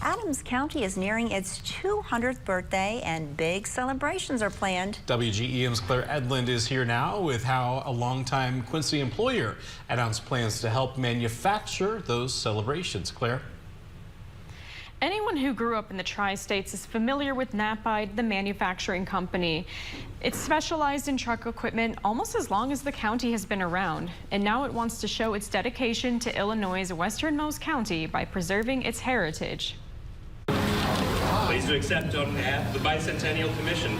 Adams County is nearing its 200th birthday and big celebrations are planned. WGEM's Claire Edlund is here now with how a longtime Quincy employer announced plans to help manufacture those celebrations. Claire? Anyone who grew up in the Tri-States is familiar with Knapheide, the manufacturing company. It's specialized in truck equipment almost as long as the county has been around. And now it wants to show its dedication to Illinois' westernmost county by preserving its heritage. Pleased to accept on behalf of the Bicentennial Commission.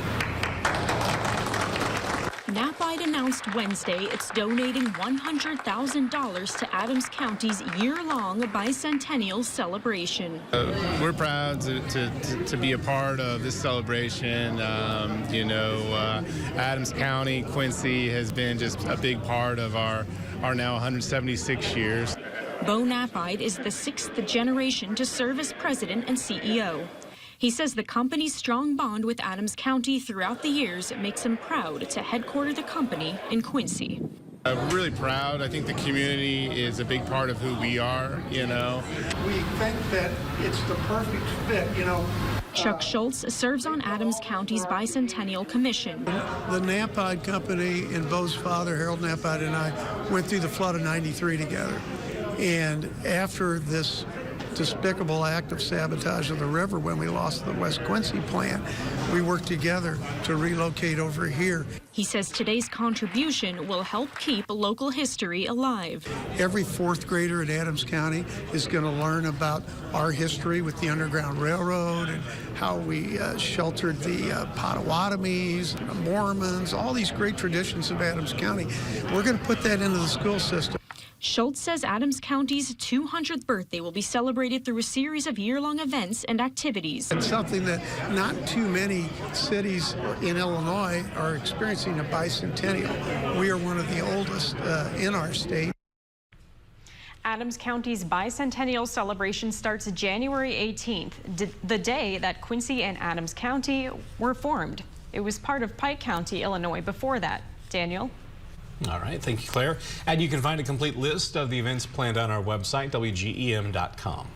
Knapheide announced Wednesday it's donating $100,000 to Adams County's year-long Bicentennial celebration. We're proud to be a part of this celebration. Adams County, Quincy has been just a big part of our now 176 years. Bo Knapheide is the 6th generation to serve as president and CEO. He says the company's strong bond with Adams County throughout the years makes him proud to headquarter the company in Quincy. We're really proud. I think the community is a big part of who we are, We think that it's the perfect fit, Chuck Schultz serves on Adams County's Bicentennial Commission. The Knapheide company and Bo's father, Harold Knapheide, and I went through the flood of '93 together. And after this despicable act of sabotage of the river when we lost the West Quincy plant, we worked together to relocate over here. He says today's contribution will help keep local history alive. Every 4th grader in Adams County is going to learn about our history with the Underground Railroad and how we sheltered the Potawatomis, the Mormons, all these great traditions of Adams County. We're going to put that into the school system. Schultz says Adams County's 200th birthday will be celebrated through a series of year-long events and activities. It's something that not too many cities in Illinois are experiencing, a bicentennial. We are one of the oldest in our state. Adams County's Bicentennial celebration starts January 18th, the day that Quincy and Adams County were formed. It was part of Pike County, Illinois before that. Daniel? All right, thank you, Claire. And you can find a complete list of the events planned on our website, WGEM.com.